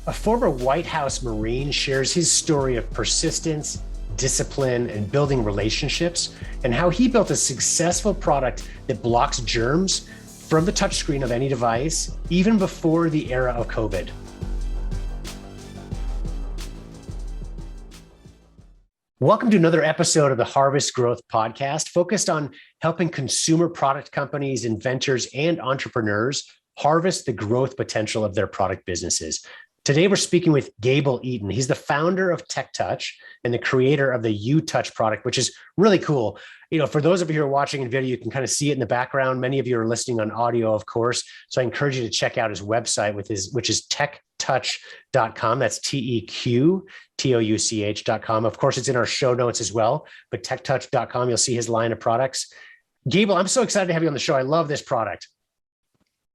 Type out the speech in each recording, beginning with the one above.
A former White House Marine shares his story of persistence, discipline, and building relationships, and how he built a successful product that blocks germs from the touchscreen of any device, even before the era of COVID. Welcome to another episode of the Harvest Growth Podcast, focused on helping consumer product companies, inventors, and entrepreneurs harvest the growth potential of their product businesses. Today, we're speaking with Gable Eaton. He's the founder of TeqTouch and the creator of the UTouch product, which is really cool. For those of you who are watching in video, you can kind of see it in the background. Many of you are listening on audio, of course. So I encourage you to check out his website, which is TeqTouch.com. That's TeqTouch.com. Of course, it's in our show notes as well, but TeqTouch.com, you'll see his line of products. Gable, I'm so excited to have you on the show. I love this product.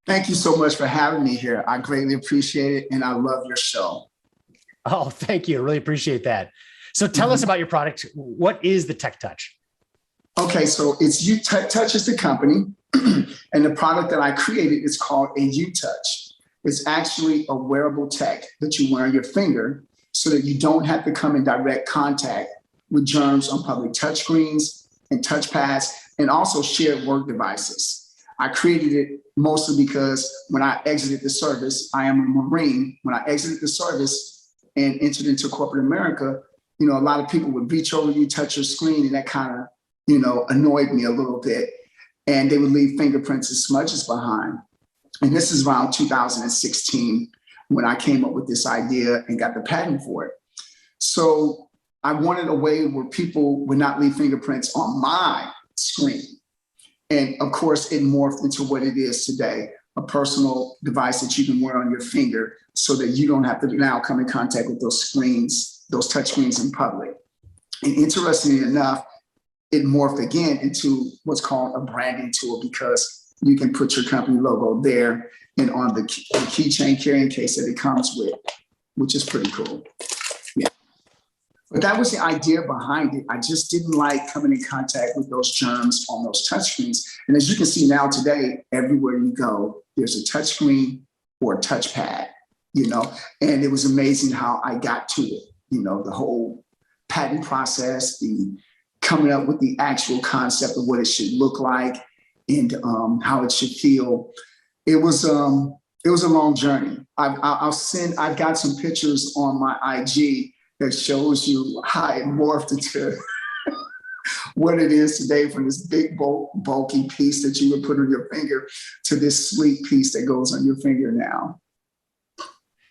Thank you so much for having me here. I greatly appreciate it, and I love your show. Oh, thank you. I really appreciate that. So tell us about your product. What is the TeqTouch? Okay, so it's UTouch is the company, and the product that I created is called a UTouch. It's actually a wearable tech that you wear on your finger so that you don't have to come in direct contact with germs on public touchscreens and touchpads, and also shared work devices. I created it mostly because when I exited the service, I am a Marine. When I exited the service and entered into corporate America, a lot of people would reach over you, touch your screen, and that kind of, annoyed me a little bit. And they would leave fingerprints and smudges behind. And this is around 2016 when I came up with this idea and got the patent for it. So I wanted a way where people would not leave fingerprints on my screen. And of course, it morphed into what it is today, a personal device that you can wear on your finger so that you don't have to now come in contact with those screens, those touch screens in public. And interestingly enough, it morphed again into what's called a branding tool, because you can put your company logo there and on the keychain carrying case that it comes with, which is pretty cool. Yeah. But that was the idea behind it. I just didn't like coming in contact with those germs on those touchscreens. And as you can see now today, everywhere you go, there's a touchscreen or a touchpad, and it was amazing how I got to it, the whole patent process, the coming up with the actual concept of what it should look like and how it should feel. It was a long journey. I've got some pictures on my IG that shows you how it morphed into what it is today, from this big, bulky piece that you would put on your finger to this sleek piece that goes on your finger now.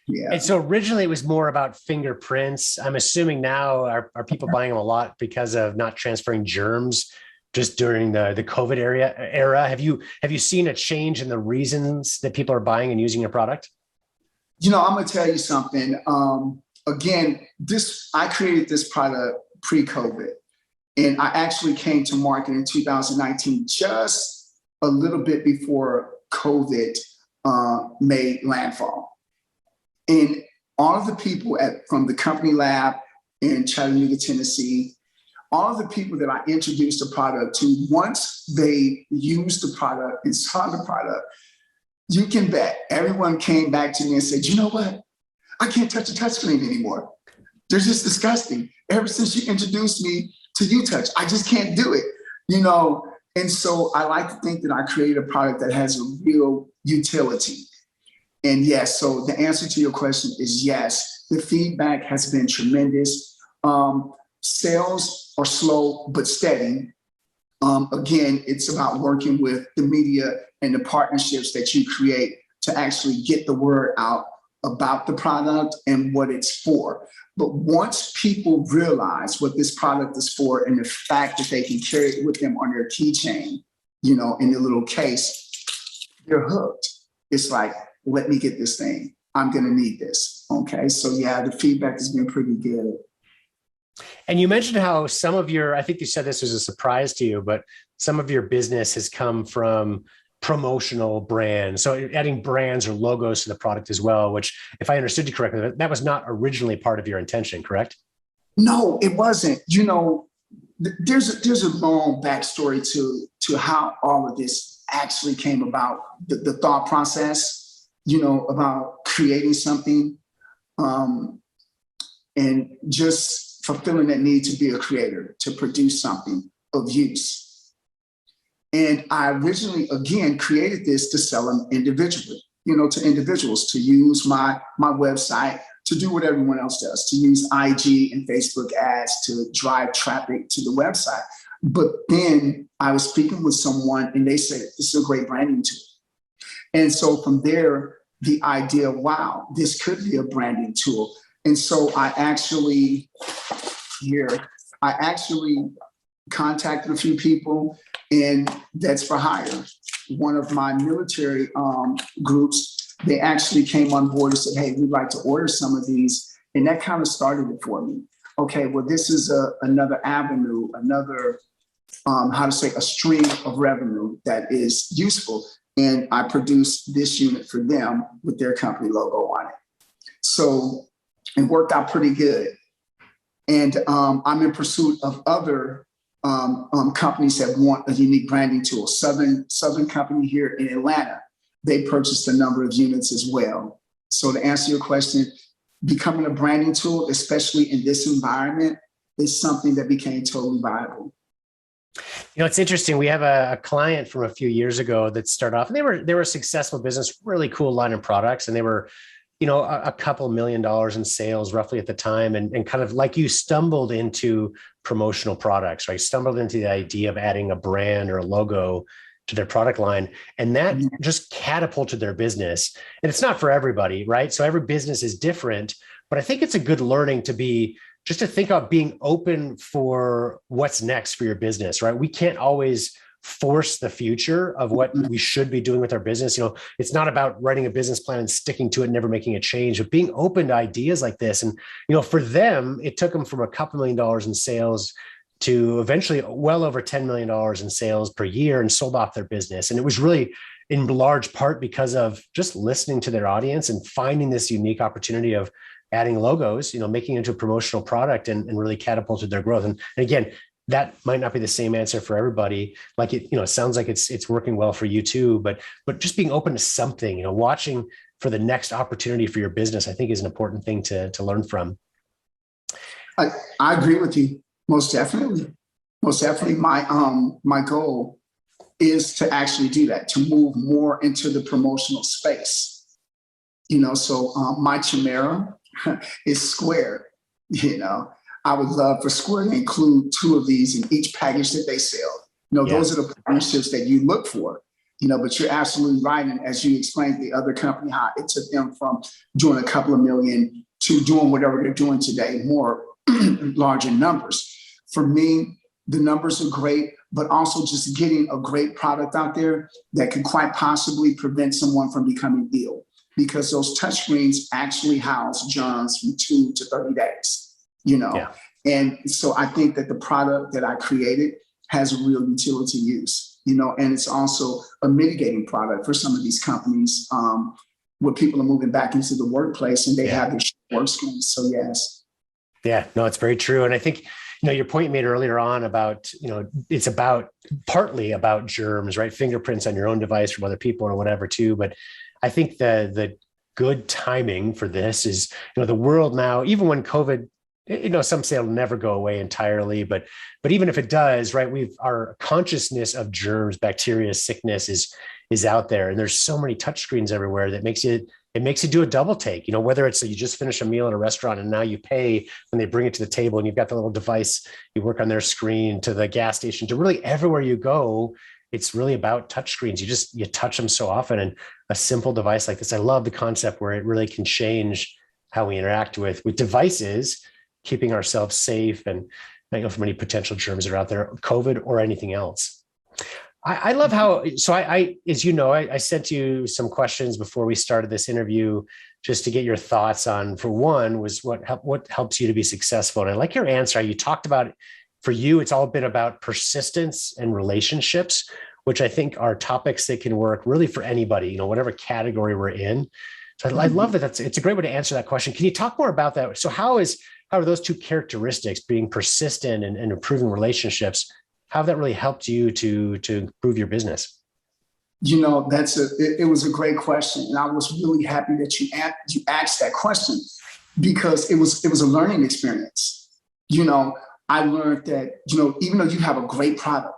Yeah. And so originally it was more about fingerprints. I'm assuming now are people buying them a lot because of not transferring germs just during the COVID era? Have you seen a change in the reasons that people are buying and using your product? I'm going to tell you something. Again, I created this product pre-COVID, and I actually came to market in 2019, just a little bit before COVID made landfall. And all of the people from the company lab in Chattanooga, Tennessee, all of the people that I introduced the product to, once they used the product and saw the product, you can bet everyone came back to me and said, you know what? I can't touch a touchscreen anymore. They're just disgusting. Ever since you introduced me to UTouch, I just can't do it, And so I like to think that I created a product that has a real utility. And yes, so the answer to your question is yes. The feedback has been tremendous. Sales are slow but steady. Again, it's about working with the media and the partnerships that you create to actually get the word out about the product and what it's for. But once people realize what this product is for and the fact that they can carry it with them on their keychain, in their little case, they're hooked. It's like, let me get this thing. I'm going to need this. Okay. So yeah, the feedback has been pretty good. And you mentioned how some of I think you said this was a surprise to you, but some of your business has come from promotional brands. So adding brands or logos to the product as well, which, if I understood you correctly, that was not originally part of your intention, correct? No, it wasn't. There's a long backstory to how all of this actually came about, the thought process, about creating something um, and just fulfilling that need to be a creator, to produce something of use. And I originally, again, created this to sell them individually, to individuals, to use my website, to do what everyone else does, to use IG and Facebook ads to drive traffic to the website. But then I was speaking with someone and they said, this is a great branding tool. And so from there, the idea, wow, this could be a branding tool. And so I actually contacted a few people, and that's for hire. One of my military groups, they actually came on board and said, hey, we'd like to order some of these. And that kind of started it for me. Okay, well, this is another avenue, another, a stream of revenue that is useful. And I produced this unit for them with their company logo on it. So it worked out pretty good. And I'm in pursuit of other companies that want a unique branding tool. Southern company here in Atlanta, they purchased a number of units as well. So to answer your question, becoming a branding tool, especially in this environment, is something that became totally viable. It's interesting. We have a client from a few years ago that started off, and they were a successful business, really cool line of products, and they were, a couple $1 million in sales roughly at the time, and kind of like you stumbled into promotional products, right? Stumbled into the idea of adding a brand or a logo to their product line, and that just catapulted their business. And it's not for everybody, right? So every business is different, but I think it's a good learning to think about being open for what's next for your business, right? We can't always force the future of what we should be doing with our business. It's not about writing a business plan and sticking to it, never making a change, but being open to ideas like this. And, for them, it took them from a couple $1 million in sales to eventually well over $10 million in sales per year, and sold off their business. And it was really in large part because of just listening to their audience and finding this unique opportunity of adding logos, making it into a promotional product, and really catapulted their growth. And again, that might not be the same answer for everybody. Like it sounds like it's working well for you too, but just being open to something, watching for the next opportunity for your business, I think is an important thing to learn from. I agree with you. Most definitely. My goal is to actually do that, to move more into the promotional space. So my Chimera is square. I would love for Square to include 2 of these in each package that they sell. Those are the partnerships that you look for. But you're absolutely right. And as you explained, the other company, how it took them from doing a couple of million to doing whatever they're doing today, more larger numbers. For me, the numbers are great, but also just getting a great product out there that could quite possibly prevent someone from becoming ill, because those touchscreens actually house germs from 2 to 30 days. And so I think that the product that I created has a real utility use, and it's also a mitigating product for some of these companies where people are moving back into the workplace and they have their work screens. So yes. Yeah, no, it's very true. And I think, your point you made earlier on about, it's partly about germs, right? Fingerprints on your own device from other people or whatever too. But I think the good timing for this is, the world now, even when COVID, some say it'll never go away entirely, but even if it does, right, our consciousness of germs, bacteria, sickness is out there, and there's so many touch screens everywhere that makes you do a double take. Whether it's you just finish a meal at a restaurant and now you pay when they bring it to the table, and you've got the little device, you work on their screen, to the gas station, to really everywhere you go, it's really about touch screens. You touch them so often, and a simple device like this, I love the concept where it really can change how we interact with devices, keeping ourselves safe and from any potential germs that are out there, COVID or anything else. I love how, so I as I sent you some questions before we started this interview, just to get your thoughts on, for one, was what helps you to be successful. And I like your answer. You talked about, for you, it's all been about persistence and relationships, which I think are topics that can work really for anybody, whatever category we're in. So I love that. It's a great way to answer that question. Can you talk more about that? So how are those 2 characteristics, being persistent and improving relationships, how have that really helped you to improve your business? It was a great question. And I was really happy that you asked that question, because it was a learning experience. I learned that, even though you have a great product,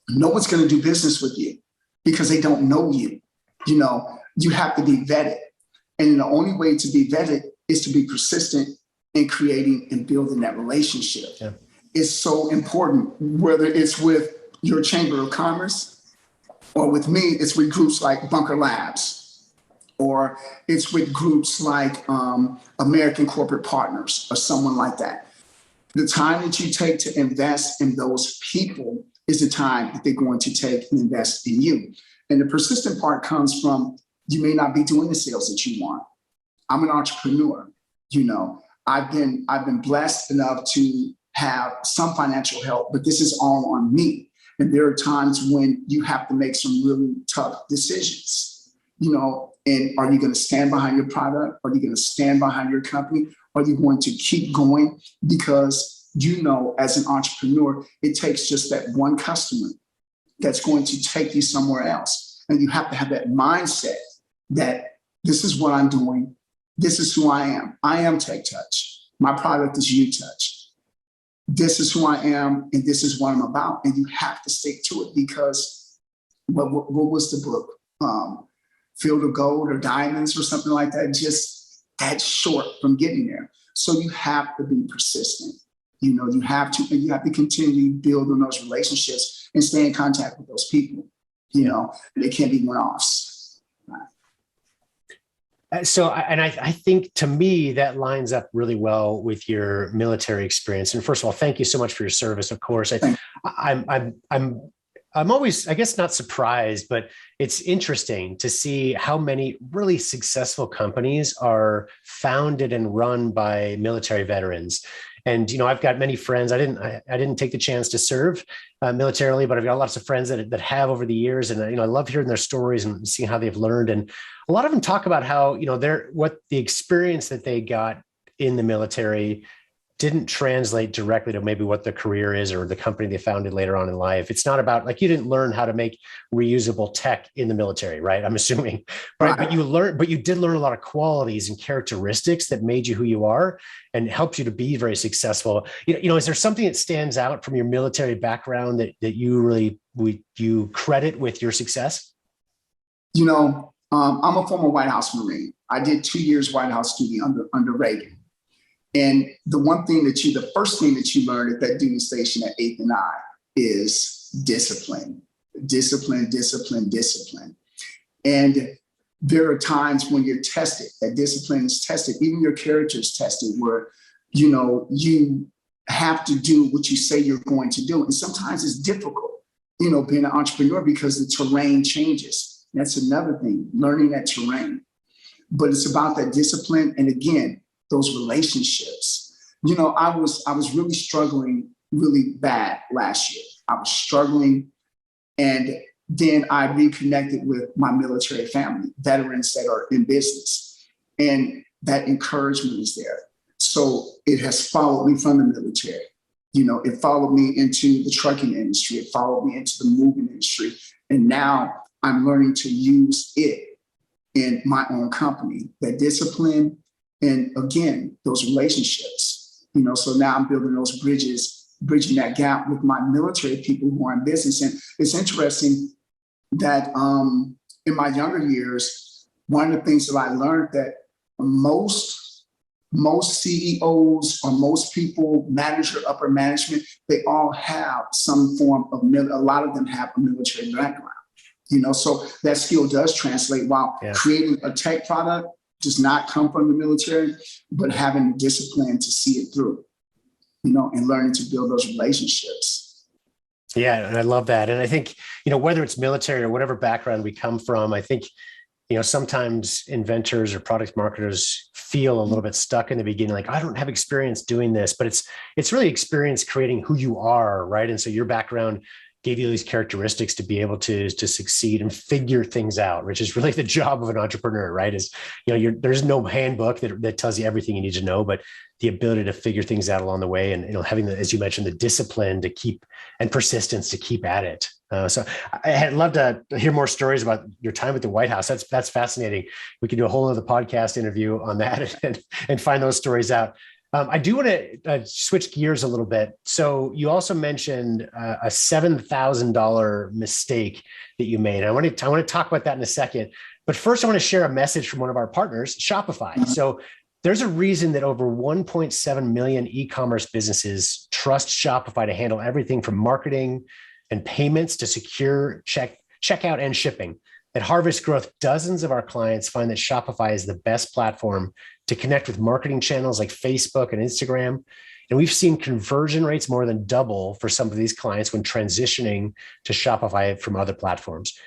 no one's going to do business with you because they don't know you. You have to be vetted. And the only way to be vetted is to be persistent in creating and building that relationship. Yeah. It's so important, whether it's with your Chamber of Commerce or with me, it's with groups like Bunker Labs, or it's with groups like American Corporate Partners or someone like that. The time that you take to invest in those people is the time that they're going to take and invest in you. And the persistent part comes from, you may not be doing the sales that you want. I'm an entrepreneur. I've been blessed enough to have some financial help, but this is all on me. And there are times when you have to make some really tough decisions, and are you going to stand behind your product? Are you going to stand behind your company? Are you going to keep going? Because, as an entrepreneur, it takes just that one customer that's going to take you somewhere else. And you have to have that mindset that this is what I'm doing. This is who I am. I am TeqTouch. My product is UTouch. This is who I am, and this is what I'm about. And you have to stick to it, because what was the book? Field of Gold or Diamonds or something like that. Just that's short from getting there. So you have to be persistent. You have to continue to build on those relationships and stay in contact with those people. They can't be one-offs. I think, to me, that lines up really well with your military experience. And first of all, thank you so much for your service. Of course, I'm always, I guess, not surprised, but it's interesting to see how many really successful companies are founded and run by military veterans. And, I've got many friends. I didn't take the chance to serve militarily, but I've got lots of friends that have over the years. And, I love hearing their stories and seeing how they've learned. And a lot of them talk about how, what the experience that they got in the military didn't translate directly to maybe what the career is or the company they founded later on in life. It's not about, like, you didn't learn how to make reusable tech in the military, right? I'm assuming, right? But you did learn a lot of qualities and characteristics that made you who you are and helped you to be very successful. Is there something that stands out from your military background that you credit with your success? I'm a former White House Marine. I did 2 years White House duty under Reagan. And the first thing that you learn at that duty station at 8th and I is discipline. And there are times when you're tested, that discipline is tested, even your character is tested, where, you have to do what you say you're going to do. And sometimes it's difficult, being an entrepreneur, because the terrain changes. That's another thing, learning that terrain. But it's about that discipline. And again, those relationships. I was really struggling really bad last year. I was struggling. And then I reconnected with my military family, veterans that are in business. And that encouragement is there. So it has followed me from the military. It followed me into the trucking industry. It followed me into the moving industry. And now I'm learning to use it in my own company, that discipline. And again, those relationships, so now I'm building those bridging that gap with my military people who are in business. And it's interesting that in my younger years, one of the things that I learned, that most CEOs or most people, upper management, they all have some form of, a lot of them have a military background, so that skill does translate. While creating a tech product does not come from the military, but having the discipline to see it through, and learning to build those relationships. Yeah, and I love that. And I think, whether it's military or whatever background we come from, I think, sometimes inventors or product marketers feel a little bit stuck in the beginning, like, I don't have experience doing this, but it's really experience creating who you are, right? And so your background gave you these characteristics to be able to succeed and figure things out, which is really the job of an entrepreneur, right? Is, there's no handbook that tells you everything you need to know, but the ability to figure things out along the way, and, having as you mentioned, the discipline to keep, and persistence to keep at it. So I'd love to hear more stories about your time at the White House. That's fascinating. We could do a whole other podcast interview on that and find those stories out. I do want to switch gears a little bit. So you also mentioned a $7,000 mistake that you made. I want to talk about that in a second. But first, I want to share a message from one of our partners, Shopify. So there's a reason that over 1.7 million e-commerce businesses trust Shopify to handle everything from marketing and payments to secure checkout and shipping. At Harvest Growth, dozens of our clients find that Shopify is the best platform to connect with marketing channels like Facebook and Instagram. And we've seen conversion rates more than double for some of these clients when transitioning to Shopify from other platforms.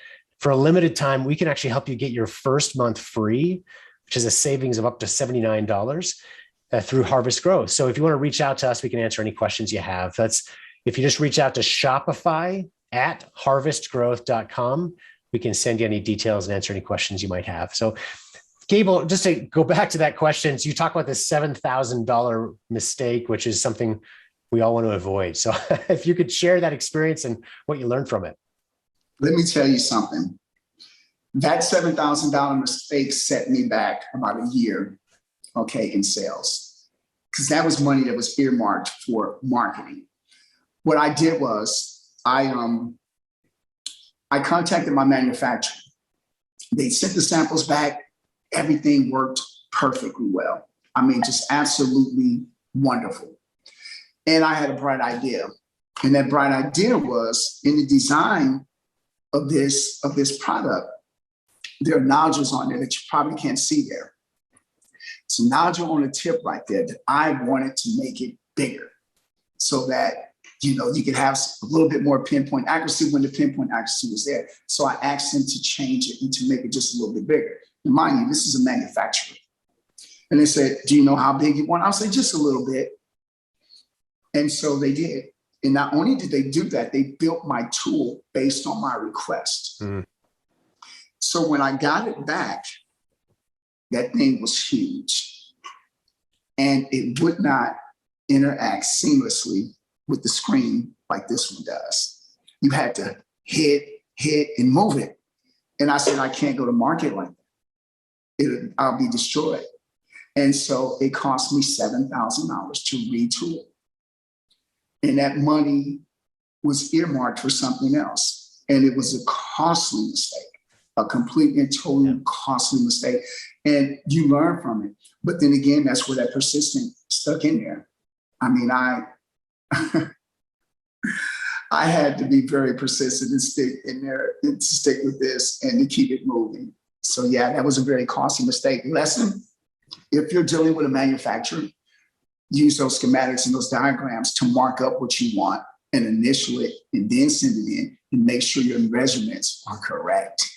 For a limited time, we can actually help you get your first month free, which is a savings of up to $79 through Harvest Growth. So if you want to reach out to us, we can answer any questions you have. If you just reach out to Shopify at harvestgrowth.com, we can send you any details and answer any questions you might have. So Gable, just to go back to that question, so you talk about this $7,000 mistake, which is something we all want to avoid. So if you could share that experience and what you learned from it. Let me tell you something. That $7,000 mistake set me back about a year, in sales, because that was money that was earmarked for marketing. What I did was I contacted my manufacturer. They sent the samples back. Everything worked perfectly well. I mean, just absolutely wonderful. And I had a bright idea. And that bright idea was in the design of this product, there are nodules on there that you probably can't see there. It's a nodule on the tip right there that I wanted to make it bigger so that you could have a little bit more pinpoint accuracy when the pinpoint accuracy was there. So I asked them to change it and to make it just a little bit bigger. And mind you, this is a manufacturer. And they said, do you know how big you want? I'll say just a little bit. And so they did. And not only did they do that, they built my tool based on my request. Mm. So when I got it back, that thing was huge. And it would not interact seamlessly with the screen like this one does. You had to hit, and move it. And I said, I can't go to market like that. I'll be destroyed. And so it cost me $7,000 to retool. And that money was earmarked for something else. And it was a costly mistake, a complete and total costly mistake. And you learn from it. But then again, that's where that persistence stuck in there. I mean, I had to be very persistent and stick in there and to stick with this and to keep it moving. So yeah, that was a very costly mistake. Lesson, if you're dealing with a manufacturer, use those schematics and those diagrams to mark up what you want and initial it and then send it in and make sure your measurements are correct.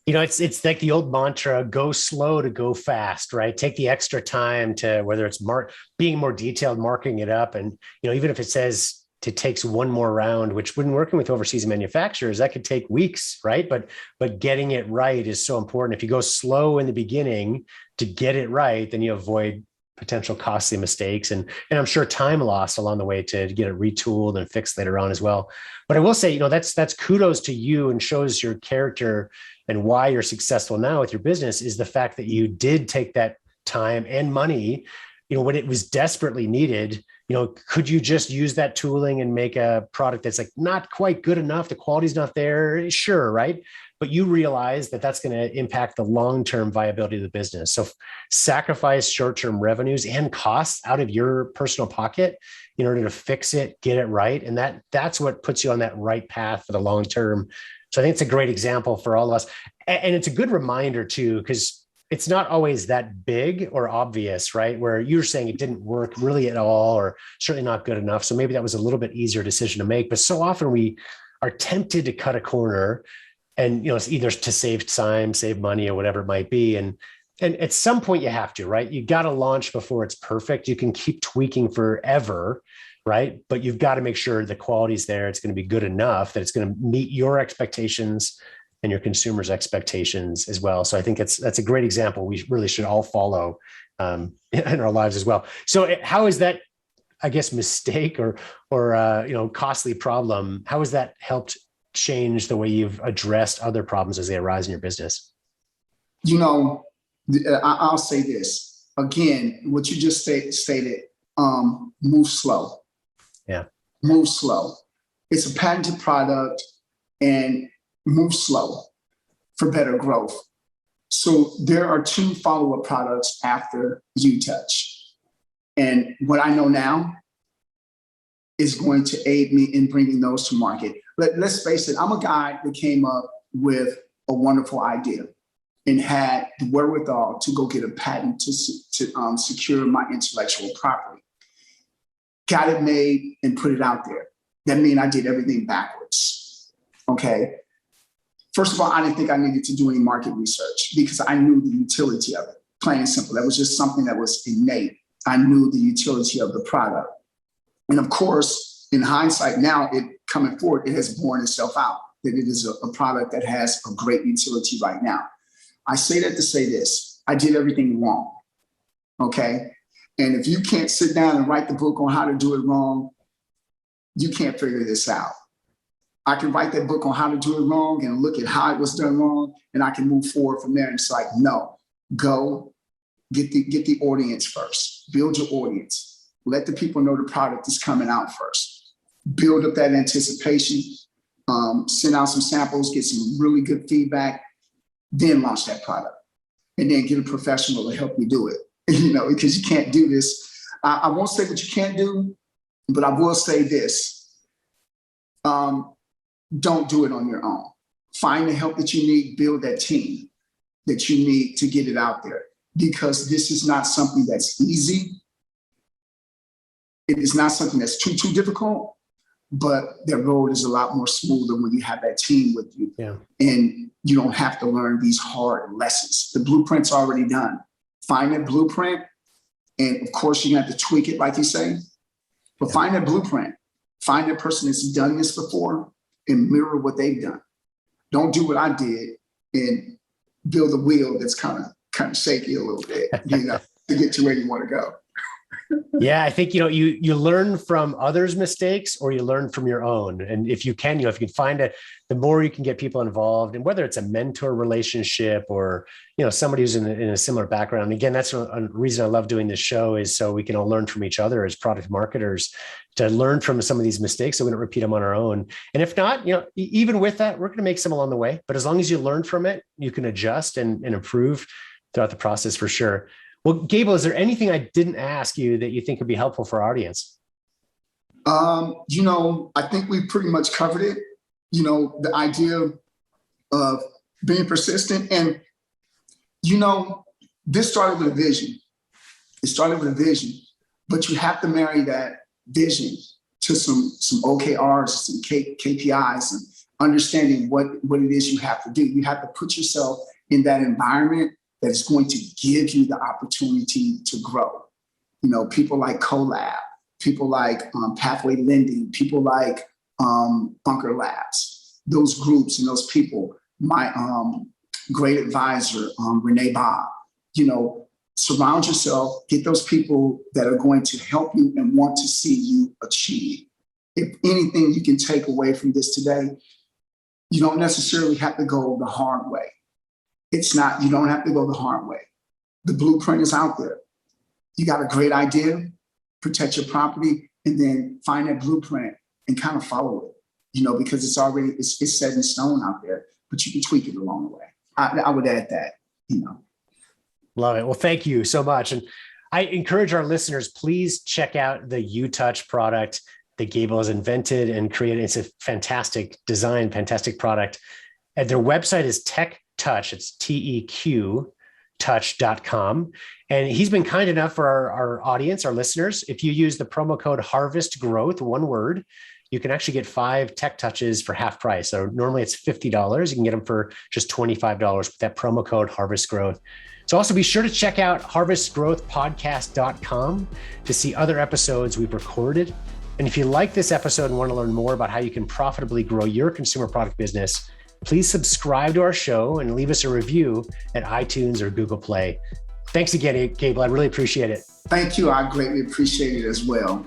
It's like the old mantra, go slow to go fast, right? Take the extra time to, whether it's being more detailed, marking it up. And, even if it says it takes one more round, which when working with overseas manufacturers, that could take weeks, right? But getting it right is so important. If you go slow in the beginning to get it right, then you avoid potential costly mistakes and I'm sure time lost along the way to get it retooled and fixed later on as well. But I will say, that's kudos to you and shows your character and why you're successful now with your business is the fact that you did take that time and money, when it was desperately needed. Could you just use that tooling and make a product that's like not quite good enough? The quality's not there. Sure. Right. But you realize that that's going to impact the long-term viability of the business. So sacrifice short-term revenues and costs out of your personal pocket in order to fix it, get it right. And that's what puts you on that right path for the long term. So I think it's a great example for all of us. And it's a good reminder too, because it's not always that big or obvious, right? Where you're saying it didn't work really at all, or certainly not good enough. So maybe that was a little bit easier decision to make, but so often we are tempted to cut a corner and, it's either to save time, save money, or whatever it might be. And at some point you have to, right? You got to launch before it's perfect. You can keep tweaking forever, right? But you've got to make sure the quality's there. It's going to be good enough that it's going to meet your expectations and your consumers' expectations as well. So I think that's a great example we really should all follow in our lives as well. So how is that I guess, mistake or costly problem, how has that helped change the way you've addressed other problems as they arise in your business? I'll say this again, what you just stated, move slow. Yeah. Move slow. It's a patented product, and move slow for better growth. So there are 2 follow-up products after UTouch. And what I know now is going to aid me in bringing those to market. Let's face it, I'm a guy that came up with a wonderful idea and had the wherewithal to go get a patent to secure my intellectual property. Got it made and put it out there. That means I did everything backwards. Okay. First of all, I didn't think I needed to do any market research because I knew the utility of it, plain and simple. That was just something that was innate. I knew the utility of the product. And of course, in hindsight now, it coming forward, it has borne itself out that it is a product that has a great utility right now. I say that to say this, I did everything wrong, okay? And if you can't sit down and write the book on how to do it wrong, you can't figure this out. I can write that book on how to do it wrong and look at how it was done wrong, and I can move forward from there. And it's like, no, go get the audience first, build your audience, let the people know the product is coming out first, build up that anticipation, send out some samples, get some really good feedback, then launch that product, and then get a professional to help you do it. Because you can't do this. I won't say what you can't do, but I will say this. Don't do it on your own. Find the help that you need, build that team that you need to get it out there, because this is not something that's easy. It is not something that's too difficult, but the road is a lot more smoother when you have that team with you. Yeah. And you don't have to learn these hard lessons. The blueprint's already done. Find that blueprint, and of course you have to tweak it, like you say, but find that blueprint. Find that person that's done this before and mirror what they've done. Don't do what I did and build a wheel that's kind of shaky a little bit, to get to where you want to go. Yeah, I think, you learn from others' mistakes or you learn from your own. And if you can find it, the more you can get people involved, and whether it's a mentor relationship or, somebody who's in a similar background. Again, that's a reason I love doing this show, is so we can all learn from each other as product marketers, to learn from some of these mistakes so we don't repeat them on our own. And if not, even with that, we're going to make some along the way. But as long as you learn from it, you can adjust and improve throughout the process for sure. Well, Gable, is there anything I didn't ask you that you think would be helpful for our audience? I think we pretty much covered it. The idea of being persistent, and, this started with a vision. It started with a vision, but you have to marry that vision to some OKRs, some KPIs, and understanding what it is you have to do. You have to put yourself in that environment that is going to give you the opportunity to grow. People like Collab, people like Pathway Lending, people like Bunker Labs, those groups and those people, my great advisor, Renee Bob, surround yourself, get those people that are going to help you and want to see you achieve. If anything you can take away from this today, you don't necessarily have to go the hard way. You don't have to go the hard way. The blueprint is out there. You got a great idea, protect your property, and then find that blueprint and kind of follow it, because it's set in stone out there, but you can tweak it along the way. I would add that, Love it. Well, thank you so much. And I encourage our listeners, please check out the UTouch product that Gable has invented and created. It's a fantastic design, fantastic product. And their website is TeqTouch. It's TEQ touch.com. And he's been kind enough for our audience, our listeners. If you use the promo code Harvest Growth, one word, you can actually get 5 TeqTouches for half price. So normally it's $50. You can get them for just $25 with that promo code Harvest Growth. So also be sure to check out harvestgrowthpodcast.com to see other episodes we've recorded. And if you like this episode and want to learn more about how you can profitably grow your consumer product business, please subscribe to our show and leave us a review at iTunes or Google Play. Thanks again, Gable. I really appreciate it. Thank you. I greatly appreciate it as well.